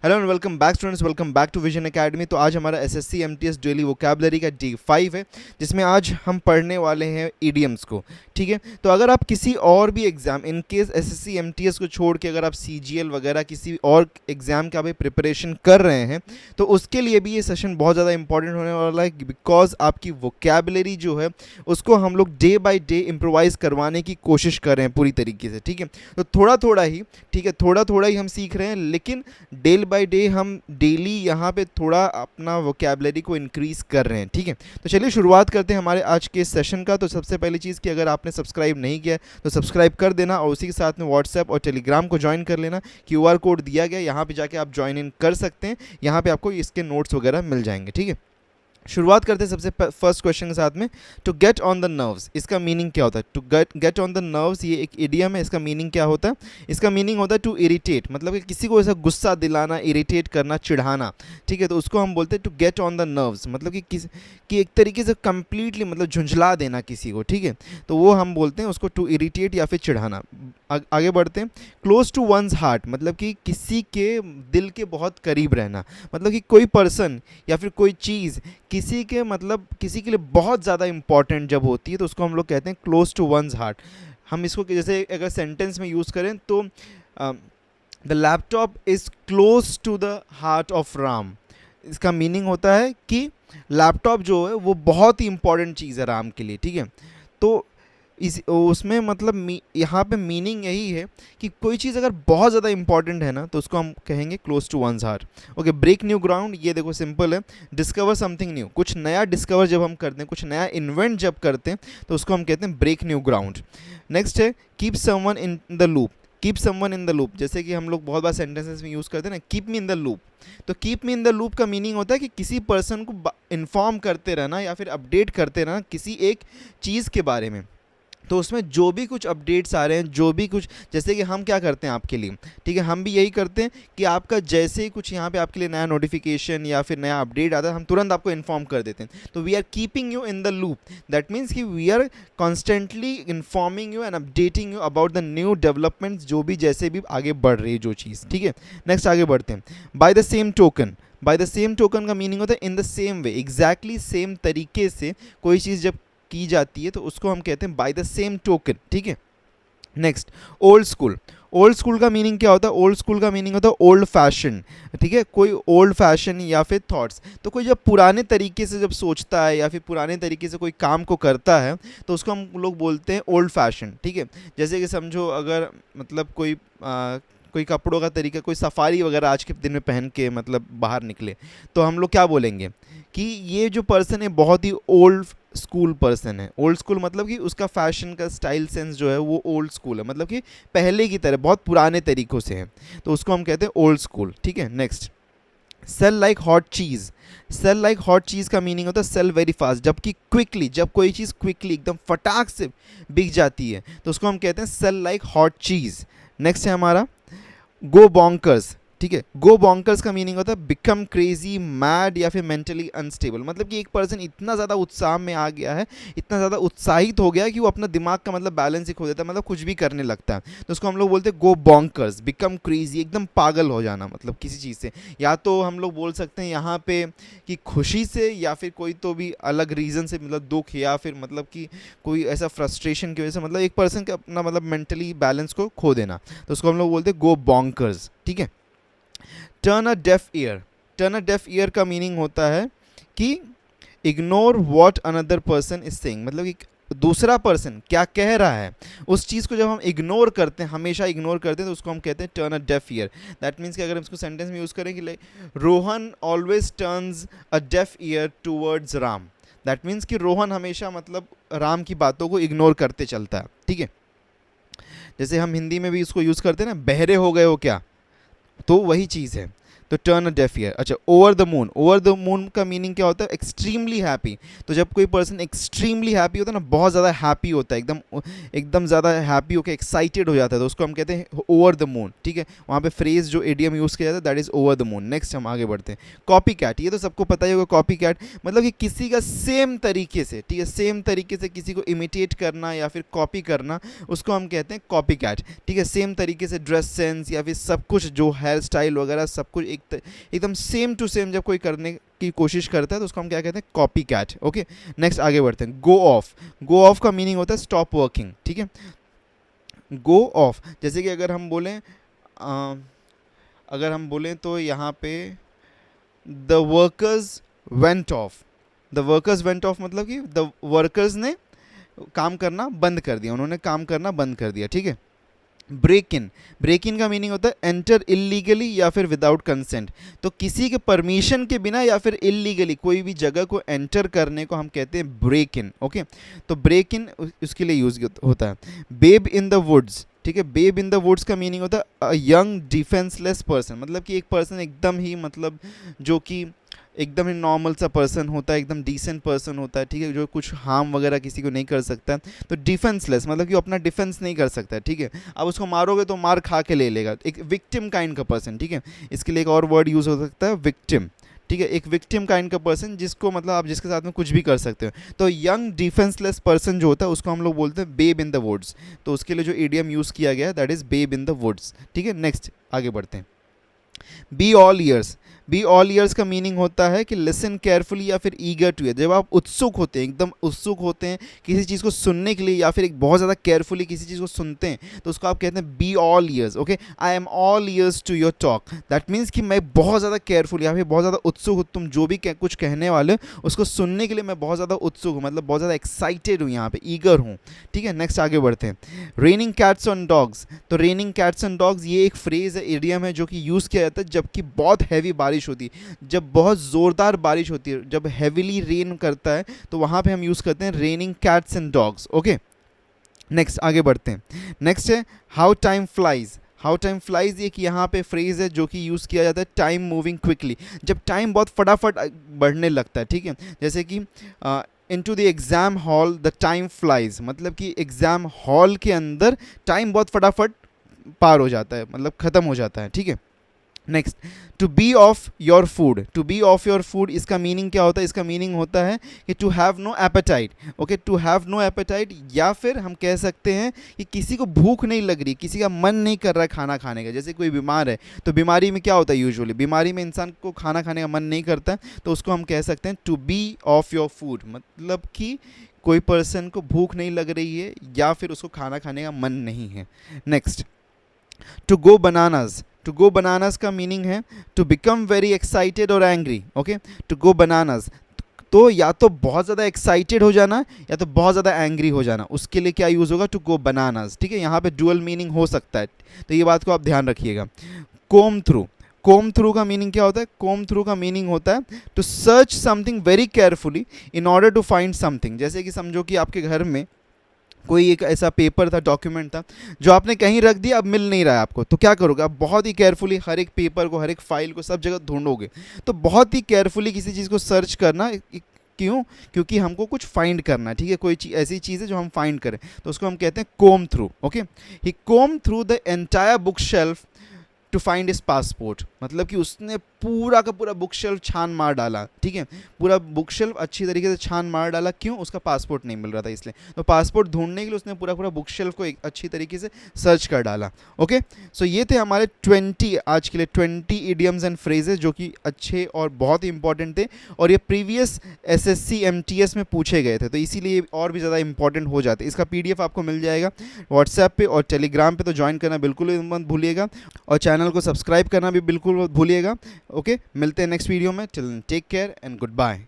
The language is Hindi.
Hello and welcome back students, welcome back to Vision Academy. तो आज हमारा एसएससी एमटीएस डेली वोकैबुलरी का डे 5 है, जिसमें आज हम पढ़ने वाले हैं ईडियम्स को। ठीक है, तो अगर आप किसी और भी exam, in case SSC MTS को छोड़ के अगर आप सीजीएल वगैरह किसी और एग्ज़ाम का भी प्रिपरेशन कर रहे हैं, तो उसके लिए भी ये सेशन बहुत ज़्यादा इंपॉर्टेंट होने वाला है, बिकॉज आपकी वोकैबुलरी जो है उसको हम लोग डे बाई डे इम्प्रोवाइज़ करवाने की कोशिश कर रहे हैं पूरी तरीके से। ठीक है, तो थोड़ा थोड़ा ही, ठीक है, थोड़ा थोड़ा ही हम सीख रहे हैं, लेकिन डे बाय डे हम डेली यहाँ पे थोड़ा अपना वोकैबुलरी को इंक्रीज़ कर रहे हैं। ठीक है, तो चलिए शुरुआत करते हैं हमारे आज के सेशन का। तो सबसे पहली चीज़ कि अगर आपने सब्सक्राइब नहीं किया है तो सब्सक्राइब कर देना, और उसी के साथ में व्हाट्सएप और टेलीग्राम को ज्वाइन कर लेना। क्यूआर कोड दिया गया, यहाँ पे जाके आप ज्वाइन इन कर सकते हैं, यहाँ पे आपको इसके नोट्स वगैरह मिल जाएंगे। ठीक है, शुरुआत करते हैं सबसे फर्स्ट क्वेश्चन के साथ में। To get on the nerves, इसका मीनिंग क्या होता है? To get on the nerves ये एक इडियम है। इसका मीनिंग क्या होता है? इसका मीनिंग होता है टू इरिटेट, मतलब कि किसी को ऐसा गुस्सा दिलाना, इरिटेट करना, चिढ़ाना। ठीक है, तो उसको हम बोलते हैं to get on the nerves, मतलब कि एक तरीके से कंप्लीटली मतलब झुंझला देना किसी को। ठीक है, तो वो हम बोलते हैं उसको टू इरिटेट या फिर चिढ़ाना। आगे बढ़ते हैं। क्लोज टू वंस हार्ट, मतलब कि किसी के दिल के बहुत करीब रहना, मतलब कि कोई पर्सन या फिर कोई चीज़ किसी के मतलब किसी के लिए बहुत ज़्यादा इंपॉर्टेंट जब होती है, तो उसको हम लोग कहते हैं क्लोज टू वंस हार्ट। हम इसको जैसे अगर सेंटेंस में यूज़ करें तो the laptop is close to the heart of Ram. इसका मीनिंग होता है कि लैपटॉप जो है वो बहुत ही इंपॉर्टेंट चीज़ है राम के लिए। ठीक है, तो इस उसमें मतलब यहाँ पे मीनिंग यही है कि कोई चीज़ अगर बहुत ज़्यादा इंपॉर्टेंट है ना, तो उसको हम कहेंगे close to one's heart. Okay, break new ground, ये देखो सिंपल है। डिस्कवर समथिंग न्यू, कुछ नया डिस्कवर जब हम करते हैं, कुछ नया इन्वेंट जब करते हैं, तो उसको हम कहते हैं ब्रेक न्यू ग्राउंड। नेक्स्ट है keep someone in the loop. Keep someone in the loop, जैसे कि हम लोग बहुत बार सेंटेंसेस में यूज़ करते हैं ना, keep me in the loop. तो keep me in the loop का मीनिंग होता है कि किसी पर्सन को इन्फॉर्म करते रहना या फिर अपडेट करते रहना किसी एक चीज़ के बारे में। तो उसमें जो भी कुछ अपडेट्स आ रहे हैं, जो भी कुछ, जैसे कि हम क्या करते हैं आपके लिए, ठीक है, हम भी यही करते हैं कि आपका जैसे ही कुछ यहाँ पे आपके लिए नया नोटिफिकेशन या फिर नया अपडेट आता है, हम तुरंत आपको इन्फॉर्म कर देते हैं। तो we are keeping you in the loop, that means कि we are constantly informing you and updating you about the new developments, जो भी जैसे भी आगे बढ़ रही है जो चीज़। ठीक है, नेक्स्ट आगे बढ़ते हैं। By the same token, by the same token का मीनिंग होता है in the same way, exactly same तरीके से कोई चीज़ जब की जाती है तो उसको हम कहते हैं बाय द सेम टोकन। ठीक है, next old school. Old school का मीनिंग क्या होता है? ओल्ड स्कूल का मीनिंग होता है ओल्ड फैशन। ठीक है, कोई ओल्ड फैशन या फिर थॉट्स, तो कोई जब पुराने तरीके से जब सोचता है या फिर पुराने तरीके से कोई काम को करता है, तो उसको हम लोग बोलते हैं ओल्ड फैशन। ठीक है, जैसे कि समझो अगर मतलब कोई कपड़ों का तरीका, कोई सफारी वगैरह आज के दिन में पहन के मतलब बाहर निकले, तो हम लोग क्या बोलेंगे कि ये जो पर्सन है बहुत ही ओल्ड स्कूल पर्सन है। ओल्ड स्कूल मतलब कि उसका फैशन का स्टाइल सेंस जो है वो ओल्ड स्कूल है, मतलब कि पहले की तरह बहुत पुराने तरीक़ों से है, तो उसको हम कहते हैं ओल्ड स्कूल। ठीक है, नेक्स्ट सेल लाइक हॉट चीज़। सेल लाइक हॉट चीज़ का मीनिंग होता है सेल वेरी फास्ट, जबकि क्विकली, जब कोई चीज़ क्विकली एकदम फटाक से बिक जाती है, तो उसको हम कहते हैं सेल लाइक हॉट चीज़। नेक्स्ट है हमारा गो बॉन्कर्स। ठीक है, गो बॉन्कर्स का मीनिंग होता है बिकम क्रेजी, मैड या फिर मेंटली अनस्टेबल, मतलब कि एक पर्सन इतना ज़्यादा उत्साह में आ गया है, इतना ज़्यादा उत्साहित हो गया है कि वो अपना दिमाग का मतलब बैलेंस ही खो देता है, मतलब कुछ भी करने लगता है, तो उसको हम लोग बोलते हैं गो बॉन्कर्स। बिकम क्रेजी, एकदम पागल हो जाना, मतलब किसी चीज़ से, या तो हम लोग बोल सकते हैं यहाँ पे कि खुशी से, या फिर कोई तो भी अलग रीज़न से, मतलब दुख, या फिर मतलब कि कोई ऐसा फ्रस्ट्रेशन की वजह से, मतलब एक पर्सन का अपना मतलब मेंटली बैलेंस को खो देना, तो उसको हम लोग बोलते हैं गो बॉन्कर्स। ठीक है, turn a deaf ear. Turn a deaf ear का मीनिंग होता है कि ignore what another person is saying, मतलब कि दूसरा पर्सन क्या कह रहा है उस चीज़ को जब हम इग्नोर करते हैं, हमेशा इग्नोर करते हैं, तो उसको हम कहते हैं turn a deaf ear. That means कि अगर हम इसको सेंटेंस में यूज़ करें कि like Rohan always turns a deaf ear towards Ram, that means कि रोहन हमेशा मतलब राम की बातों को इग्नोर करते चलता है। ठीक है, जैसे हम हिंदी में भी इसको यूज़ करते हैं ना, बहरे हो गए हो क्या, तो वही चीज़ है। तो टर्न अ डेफ ईयर। अच्छा, over the moon. Over the moon का मीनिंग क्या होता है? Extremely happy. तो जब कोई पर्सन एक्सट्रीमली हैप्पी होता है ना, बहुत ज़्यादा हैप्पी होता है, एकदम एकदम ज़्यादा हैप्पी होकर एक्साइटेड हो जाता है, तो उसको हम कहते हैं ओवर द मून। ठीक है, वहाँ पे फ्रेज जो एडियम यूज़ किया जाता है that is over the moon. Next हम आगे बढ़ते हैं। कॉपी कैट, ये तो सबको पता ही होगा। कॉपी कैट मतलब कि किसी का सेम तरीके से, ठीक है, सेम तरीके से किसी को इमिटेट करना या फिर कॉपी करना, उसको हम कहते हैं कॉपी कैट। ठीक है, सेम तरीके से ड्रेस सेंस या फिर सब कुछ, जो हेयर स्टाइल वगैरह सब कुछ एकदम सेम टू सेम जब कोई करने की कोशिश करता है तो उसको हम क्या कहते हैं, कॉपी कैट। ओके, नेक्स्ट आगे बढ़ते हैं। गो ऑफ, गो ऑफ का मीनिंग होता है स्टॉप वर्किंग, ठीक है। गो ऑफ, जैसे कि अगर हम बोलें तो यहाँ पे the workers went of, the workers went of मतलब कि द वर्कर्स ने काम करना बंद कर दिया, उन्होंने काम करना बंद कर दिया, ठीक है। ब्रेक इन, ब्रेक इन का मीनिंग होता है एंटर इलीगली या फिर विदाउट कंसेंट, तो किसी के परमिशन के बिना या फिर इलीगली कोई भी जगह को एंटर करने को हम कहते हैं ब्रेक इन। ओके, तो ब्रेक इन उसके लिए यूज होता है। बेब इन द वुड्स, ठीक है, बेब इन द वुड्स का मीनिंग होता है अ यंग डिफेंसलेस पर्सन, मतलब कि एक पर्सन एकदम ही मतलब जो कि एकदम ही नॉर्मल सा पर्सन होता है, एकदम डिसेंट पर्सन होता है, ठीक है, जो कुछ हार्म वगैरह किसी को नहीं कर सकता है। तो डिफेंसलेस मतलब कि वो अपना डिफेंस नहीं कर सकता है, ठीक है। अब उसको मारोगे तो मार खा के ले लेगा, एक विक्टिम काइंड का पर्सन, ठीक है। इसके लिए एक और वर्ड यूज़ हो सकता है विक्टिम, ठीक है, एक विक्टिम काइंड का पर्सन जिसको मतलब आप जिसके साथ में कुछ भी कर सकते हो। तो यंग डिफेंसलेस पर्सन जो होता है उसको हम लोग बोलते हैं बेब इन द वुड्स, तो उसके लिए जो इडियम यूज़ किया गया है that is babe in the woods, ठीक है। नेक्स्ट आगे बढ़ते हैं। Be all ears, be all ears का मीनिंग होता है कि लिसन केयरफुली या फिर ईगर टू ईयर, जब आप उत्सुक होते हैं, एकदम उत्सुक होते हैं किसी चीज़ को सुनने के लिए या फिर एक बहुत ज़्यादा केयरफुली किसी चीज़ को सुनते हैं तो उसको आप कहते हैं be all ears. Okay, I am all ears to your talk, that means कि मैं बहुत ज़्यादा केयरफुल या फिर बहुत ज़्यादा उत्सुक हूँ, तुम जो भी कुछ कहने वाले हो उसको सुनने के लिए मैं बहुत ज़्यादा उत्सुक हूँ, मतलब बहुत ज़्यादा एक्साइटेड हूँ, यहाँ पे ईगर हूँ, ठीक है। नेक्स्ट आगे बढ़ते हैं। रेनिंग कैट्स ऑन डॉग्स, तो रेनिंग कैट्स ऑन डॉग्स ये एक फ्रेज़ है, इडियम है जो कि यूज़ किया जाता है जबकि बहुत हैवी बारिश होती है, जब बहुत ज़ोरदार बारिश होती है, जब हैवीली रेन करता है तो वहाँ पे हम यूज़ करते हैं raining cats and dogs. Okay, next आगे बढ़ते हैं। नेक्स्ट है how time flies, how time flies एक यहाँ पे फ्रेज़ है जो कि यूज़ किया जाता है टाइम मूविंग क्विकली, जब टाइम बहुत फटाफट बढ़ने लगता है, ठीक है। जैसे कि into the exam hall the time flies, मतलब कि एग्ज़ाम हॉल के अंदर टाइम बहुत फटाफट पार हो जाता है, मतलब ख़त्म हो जाता है, ठीक है। Next, to be off your food, to be off your food इसका मीनिंग क्या होता है, इसका मीनिंग होता है कि to have no appetite. Okay, to have no appetite, या फिर हम कह सकते हैं कि किसी को भूख नहीं लग रही, किसी का मन नहीं कर रहा है खाना खाने का, जैसे कोई बीमार है तो बीमारी में क्या होता है, यूजुअली बीमारी में इंसान को खाना खाने का मन नहीं करता है, तो उसको हम कह सकते हैं to be off your food, मतलब कि कोई पर्सन को भूख नहीं लग रही है या फिर उसको खाना खाने का मन नहीं है। Next, to go bananas, to go bananas का मीनिंग है टू बिकम वेरी एक्साइटेड और angry. Okay, to go bananas, तो या तो बहुत ज़्यादा एक्साइटेड हो जाना या तो बहुत ज़्यादा एंग्री हो जाना, उसके लिए क्या यूज़ होगा, टू गो बनानास, ठीक है। यहाँ पे डुअल मीनिंग हो सकता है, तो ये बात को आप ध्यान रखिएगा। कोम थ्रू, कोम थ्रू का मीनिंग क्या होता है, कोम थ्रू का मीनिंग होता है to search something very carefully in order to find something, जैसे कि समझो कि आपके घर में कोई एक ऐसा पेपर था, डॉक्यूमेंट था जो आपने कहीं रख दिया, अब मिल नहीं रहा है आपको, तो क्या करोगे आप, बहुत ही केयरफुली हर एक पेपर को, हर एक फाइल को सब जगह ढूंढोगे। तो बहुत ही केयरफुली किसी चीज़ को सर्च करना, क्यों, क्योंकि हमको कुछ फाइंड करना है, ठीक है, कोई ऐसी चीज़ है जो हम फाइंड करें, तो उसको हम कहते हैं comb through. Okay, he comb through the entire book shelf to find is passport, मतलब कि उसने पूरा का पूरा बुक शेल्फ छान मार डाला, ठीक है, पूरा बुक शेल्फ अच्छी तरीके से छान मार डाला, क्यों, उसका पासपोर्ट नहीं मिल रहा था इसलिए, तो पासपोर्ट ढूंढने के लिए उसने पूरा पूरा बुक शेल्फ को एक अच्छी तरीके से सर्च कर डाला। ओके, सो ये थे हमारे 20 आज के लिए 20 इडियम्स एंड फ्रेजेस जो कि अच्छे और बहुत ही इंपॉर्टेंट थे, और ये प्रीवियस SSC MTS में पूछे गए थे, तो इसीलिए और भी ज़्यादा इंपॉर्टेंट हो जाते। इसका PDF आपको मिल जाएगा व्हाट्सएप पे और टेलीग्राम पे, तो ज्वाइन करना बिल्कुल मत भूलिएगा, और चैनल को सब्सक्राइब करना भी बिल्कुल मत भूलिएगा। ओके, मिलते हैं नेक्स्ट वीडियो में, till take care and good bye.